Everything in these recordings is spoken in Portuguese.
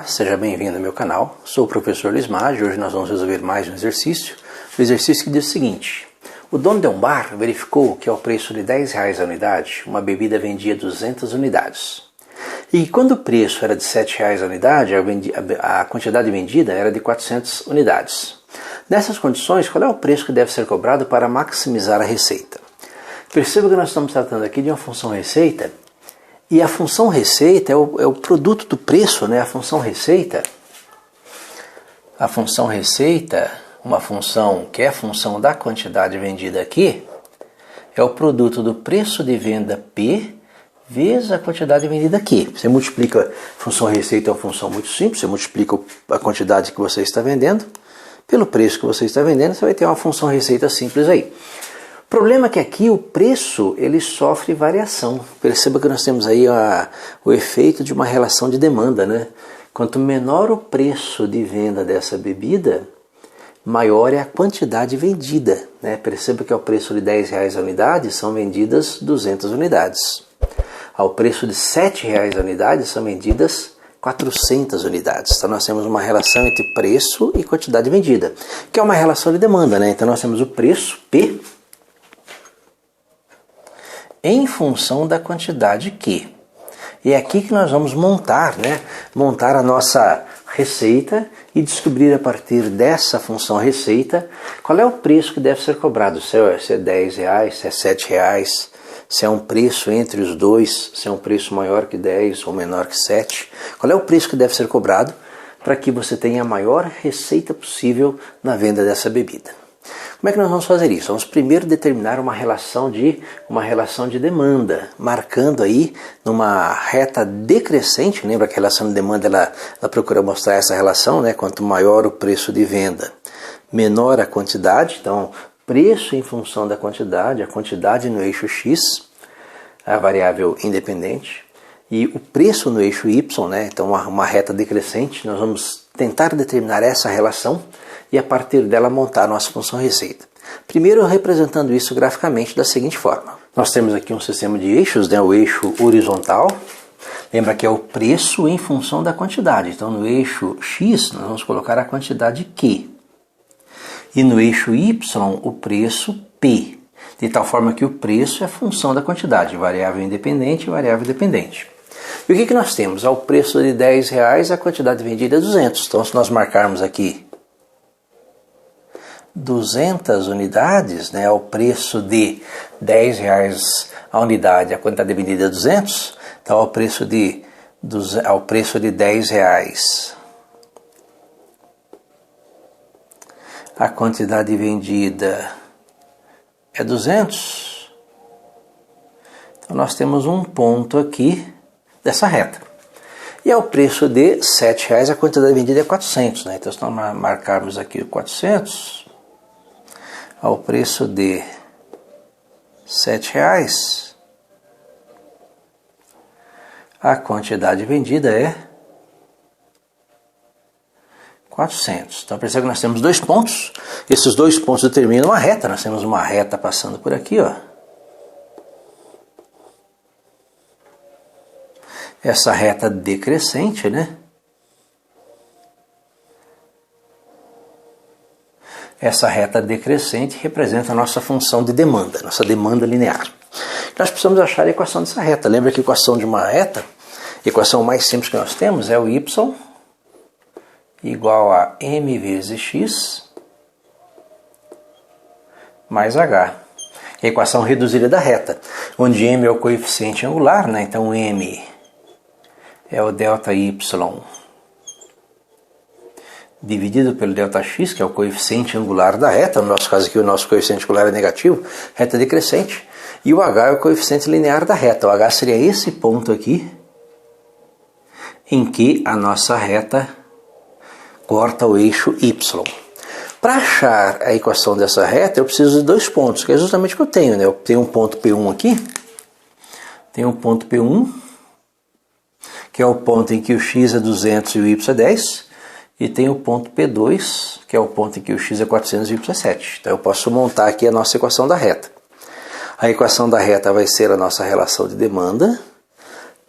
seja bem-vindo ao meu canal. Sou o professor Luiz Maggi. Hoje nós vamos resolver mais um exercício. O exercício que diz o seguinte: o dono de um bar verificou que ao preço de R$10 a unidade, uma bebida vendia 200 unidades. E quando o preço era de R$7 a unidade, a quantidade vendida era de 400 unidades. Nessas condições, qual é o preço que deve ser cobrado para maximizar a receita? Perceba que nós estamos tratando aqui de uma função receita. E a função receita é o produto do preço, né? A função receita, uma função que é a função da quantidade vendida aqui, é o produto do preço de venda P vezes a quantidade vendida aqui. Você multiplica, a função receita é uma função muito simples, você multiplica a quantidade que você está vendendo pelo preço que você está vendendo, você vai ter uma função receita simples aí. O problema é que aqui o preço ele sofre variação. Perceba que nós temos aí o efeito de uma relação de demanda, né? Quanto menor o preço de venda dessa bebida, maior é a quantidade vendida, né? Perceba que ao preço de R$10 a unidade são vendidas 200 unidades. Ao preço de R$7 a unidade são vendidas 400 unidades. Então nós temos uma relação entre preço e quantidade vendida, que é uma relação de demanda, né? Então nós temos o preço P em função da quantidade Q. E é aqui que nós vamos montar, né? Montar a nossa receita e descobrir a partir dessa função receita qual é o preço que deve ser cobrado. Se é R$10, se é R$7, se é um preço entre os dois, se é um preço maior que 10 ou menor que 7. Qual é o preço que deve ser cobrado para que você tenha a maior receita possível na venda dessa bebida? Como é que nós vamos fazer isso? Vamos primeiro determinar uma relação de demanda, marcando aí numa reta decrescente. Lembra que a relação de demanda ela procura mostrar essa relação, né? Quanto maior o preço de venda, menor a quantidade. Então, preço em função da quantidade, a quantidade no eixo X, a variável independente, e o preço no eixo Y, né? Então, uma reta decrescente. Nós vamos tentar determinar essa relação e a partir dela montar a nossa função receita. Primeiro representando isso graficamente da seguinte forma. Nós temos aqui um sistema de eixos, né? O eixo horizontal, lembra que é o preço em função da quantidade. Então no eixo X nós vamos colocar a quantidade Q. E no eixo Y o preço P. De tal forma que o preço é função da quantidade, variável independente e variável dependente. E o que nós temos? Ao preço de R$10 a quantidade vendida é 200. Então se nós marcarmos aqui 200 unidades, né, ao preço de R$10 a unidade, a quantidade vendida é 200, então ao preço de R$10 a quantidade vendida é 200, então nós temos um ponto aqui dessa reta. E ao preço de R$7 a quantidade vendida é 400, né? Então se nós marcarmos aqui o 400, ao preço de R$7, a quantidade vendida é 400. Então percebe que nós temos dois pontos. Esses dois pontos determinam uma reta. Nós temos uma reta passando por aqui, ó. Essa reta decrescente, né? Essa reta decrescente representa a nossa função de demanda, nossa demanda linear. Nós precisamos achar a equação dessa reta. Lembra que a equação de uma reta, a equação mais simples que nós temos é o y igual a m vezes x mais h. A equação reduzida da reta, onde m é o coeficiente angular, né? Então m é o ΔY dividido pelo ΔX, que é o coeficiente angular da reta. No nosso caso aqui o nosso coeficiente angular é negativo, reta decrescente, e o h é o coeficiente linear da reta. O h seria esse ponto aqui, em que a nossa reta corta o eixo Y. Para achar a equação dessa reta, eu preciso de dois pontos, que é justamente o que eu tenho, né? Eu tenho um ponto P1 aqui, tenho um ponto P1, que é o ponto em que o x é 200 e o y é 10, e tem o ponto P2, que é o ponto em que o x é 400 e o y é 7. Então eu posso montar aqui a nossa equação da reta. A equação da reta vai ser a nossa relação de demanda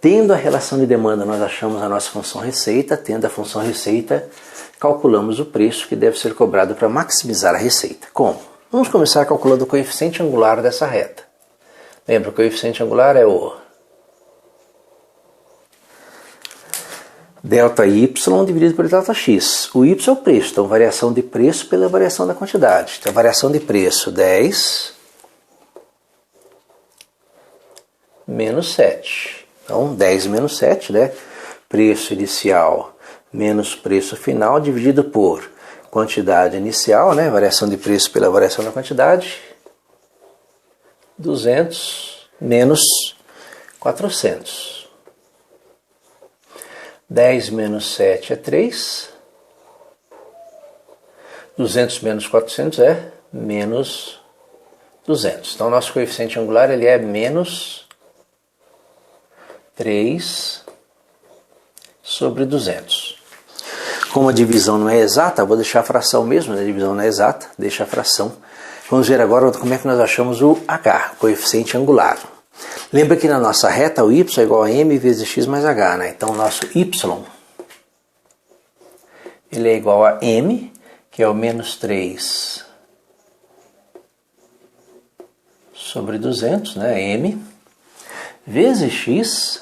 Tendo a relação de demanda, nós achamos a nossa função receita. Tendo a função receita, calculamos o preço que deve ser cobrado para maximizar a receita. Como? Vamos começar calculando o coeficiente angular dessa reta. Lembra, o coeficiente angular é o delta y dividido por delta x. O y é o preço, então variação de preço pela variação da quantidade. Então variação de preço 10 menos 7. Então 10 menos 7, né? Preço inicial menos preço final dividido por quantidade inicial, né? Variação de preço pela variação da quantidade. 200 menos 400. 10 menos 7 é 3. 200 menos 400 é menos 200. Então, nosso coeficiente angular ele é menos 3 sobre 200. Como a divisão não é exata, eu vou deixar a fração mesmo, né? A divisão não é exata, deixa a fração. Vamos ver agora como é que nós achamos o H, coeficiente angular. Lembra que na nossa reta o y é igual a m vezes x mais h, né? Então o nosso y ele é igual a m, que é o menos 3 sobre 200, né? M, vezes x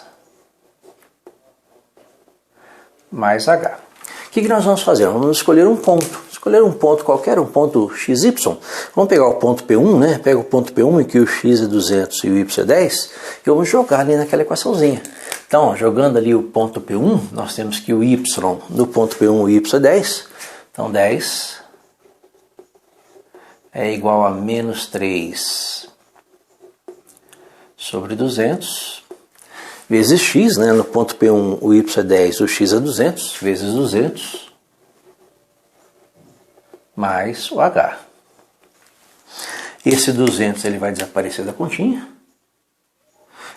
mais h. O que nós vamos fazer? Vamos escolher um ponto. Escolher um ponto qualquer, um ponto xy. Vamos pegar o ponto P1, né? Pega o ponto P1 em que o x é 200 e o y é 10 e vamos jogar ali naquela equaçãozinha. Então, jogando ali o ponto P1, nós temos que o y, no ponto P1 o y é 10. Então, 10 é igual a menos 3 sobre 200 vezes x, né? No ponto P1 o y é 10, o x é 200, vezes 200 mais o h. Esse 200 ele vai desaparecer da continha.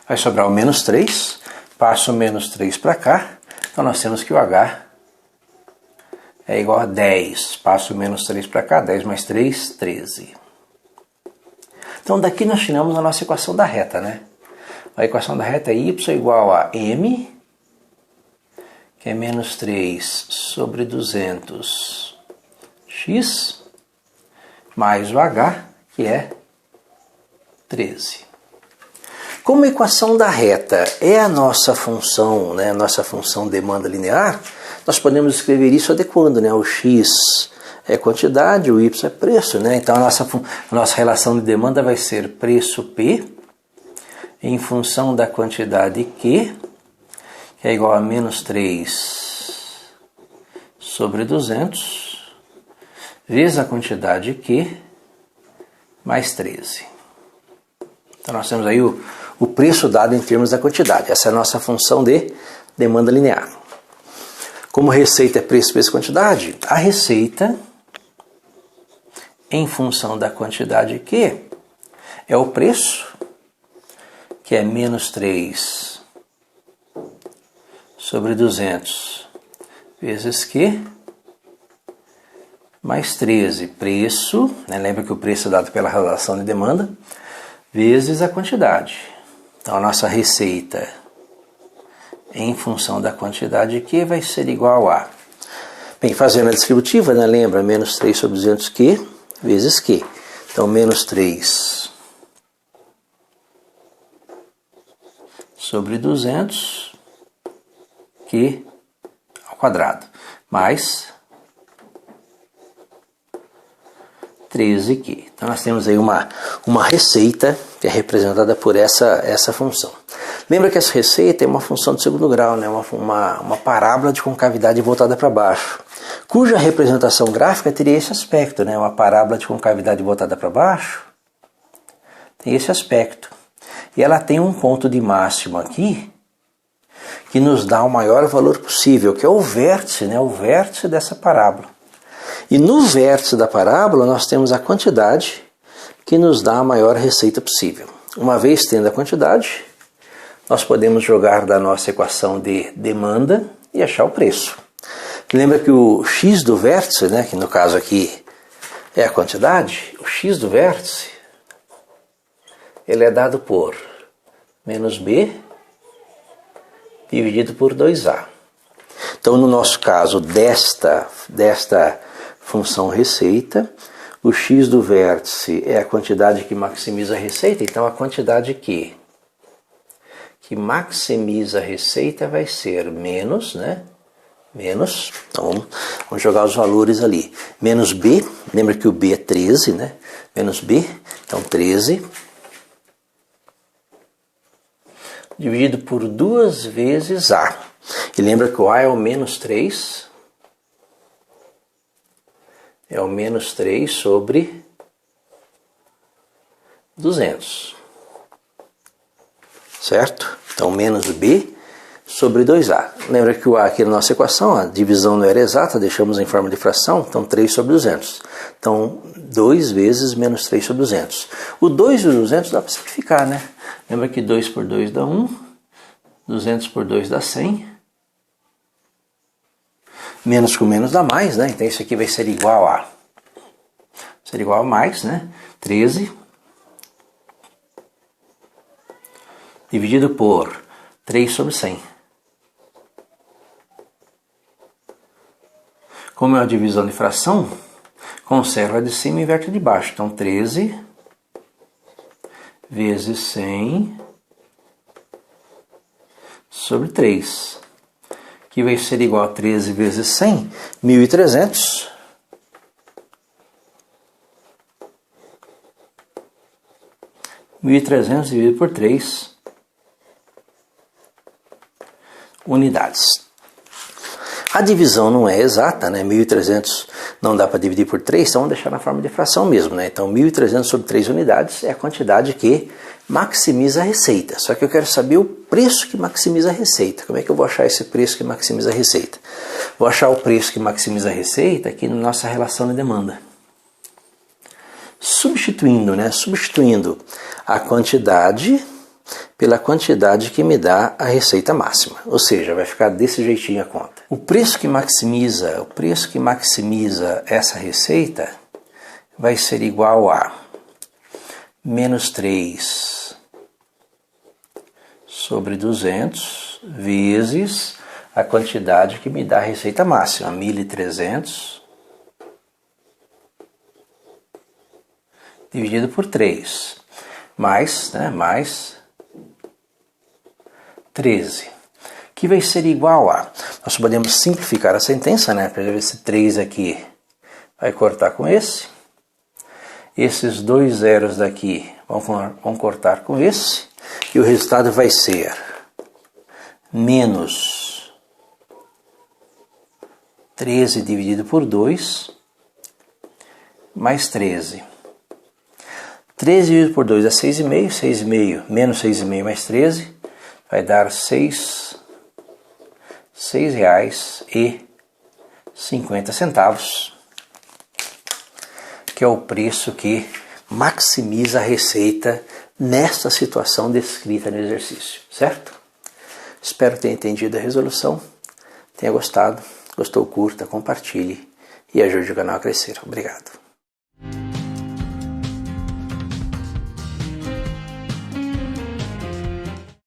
Vai sobrar o menos 3. Passo o menos 3 para cá. Então nós temos que o h é igual a 10. Passo o menos 3 para cá. 10 mais 3, 13. Então daqui nós tiramos a nossa equação da reta, né? A equação da reta é y igual a m, que é menos 3 sobre 200 x, mais o h, que é 13. Como a equação da reta é a nossa função, né, a nossa função demanda linear, nós podemos escrever isso adequando, né? O x é quantidade, o y é preço, né? Então a nossa relação de demanda vai ser preço P em função da quantidade Q, que é igual a menos 3 sobre 200, vezes a quantidade Q, mais 13. Então nós temos aí o preço dado em termos da quantidade. Essa é a nossa função de demanda linear. Como receita é preço vezes quantidade, a receita em função da quantidade Q é o preço, que é menos 3 sobre 200 vezes Q, mais 13, preço, né? Lembra que o preço é dado pela relação de demanda, vezes a quantidade. Então a nossa receita em função da quantidade Q vai ser igual a, bem, fazendo a distributiva, né? Lembra, menos 3 sobre 200 Q vezes Q. Então menos 3 sobre 200 Q ao quadrado, mais 13Q. Então nós temos aí uma receita que é representada por essa função. Lembra que essa receita é uma função de segundo grau, né? uma parábola de concavidade voltada para baixo, cuja representação gráfica teria esse aspecto, né? Uma parábola de concavidade voltada para baixo tem esse aspecto. E ela tem um ponto de máximo aqui que nos dá o maior valor possível, que é o vértice, né? O vértice dessa parábola. E no vértice da parábola nós temos a quantidade que nos dá a maior receita possível. Uma vez tendo a quantidade, nós podemos jogar da nossa equação de demanda e achar o preço. Lembra que o x do vértice, né, que no caso aqui é a quantidade, o x do vértice ele é dado por menos b dividido por 2A. Então, no nosso caso, desta função receita, o x do vértice é a quantidade que maximiza a receita, então a quantidade que maximiza a receita vai ser menos, né? Menos, então vamos jogar os valores ali. Menos B, lembra que o B é 13, né? Menos B, então 13. Dividido por 2 vezes A. E lembra que o A é o menos 3. É o menos 3 sobre 200. Certo? Então, menos B sobre 2A. Lembra que o A aqui na nossa equação, a divisão não era exata, deixamos em forma de fração, então 3 sobre 200. Então, 2 vezes menos 3 sobre 200. O 2 sobre 200 dá para simplificar, né? Lembra que 2 por 2 dá 1, 200 por 2 dá 100. Menos com menos dá mais, né? Então isso aqui vai ser igual a... ser igual a mais, né? 13 dividido por 3 sobre 100. Como é uma divisão de fração, conserva de cima e inverte de baixo. Então 13 vezes 100 sobre 3. Que vai ser igual a 13 vezes 100, 1.300. 1.300 dividido por 3 unidades. A divisão não é exata, né? 1.300 não dá para dividir por 3, então vamos deixar na forma de fração mesmo, né? Então 1.300 sobre 3 unidades é a quantidade que maximiza a receita. Só que eu quero saber o preço que maximiza a receita. Como é que eu vou achar esse preço que maximiza a receita? Vou achar o preço que maximiza a receita aqui na nossa relação de demanda. Substituindo a quantidade pela quantidade que me dá a receita máxima. Ou seja, vai ficar desse jeitinho a conta. O preço que maximiza essa receita vai ser igual a menos 3 sobre 200 vezes a quantidade que me dá a receita máxima, 1.300 dividido por 3, mais 13, que vai ser igual a... Nós podemos simplificar a sentença, né? Para ver esse 3 aqui vai cortar com esse. Esses 2 zeros daqui vão cortar com esse. E o resultado vai ser menos 13 dividido por 2, mais 13. 13 dividido por 2 é 6,5, 6,5 menos 6,5 mais 13, vai dar R$ 6,50, que é o preço que maximiza a receita nesta situação descrita no exercício, certo? Espero que tenha entendido a resolução, tenha gostado. Gostou, curta, compartilhe e ajude o canal a crescer. Obrigado.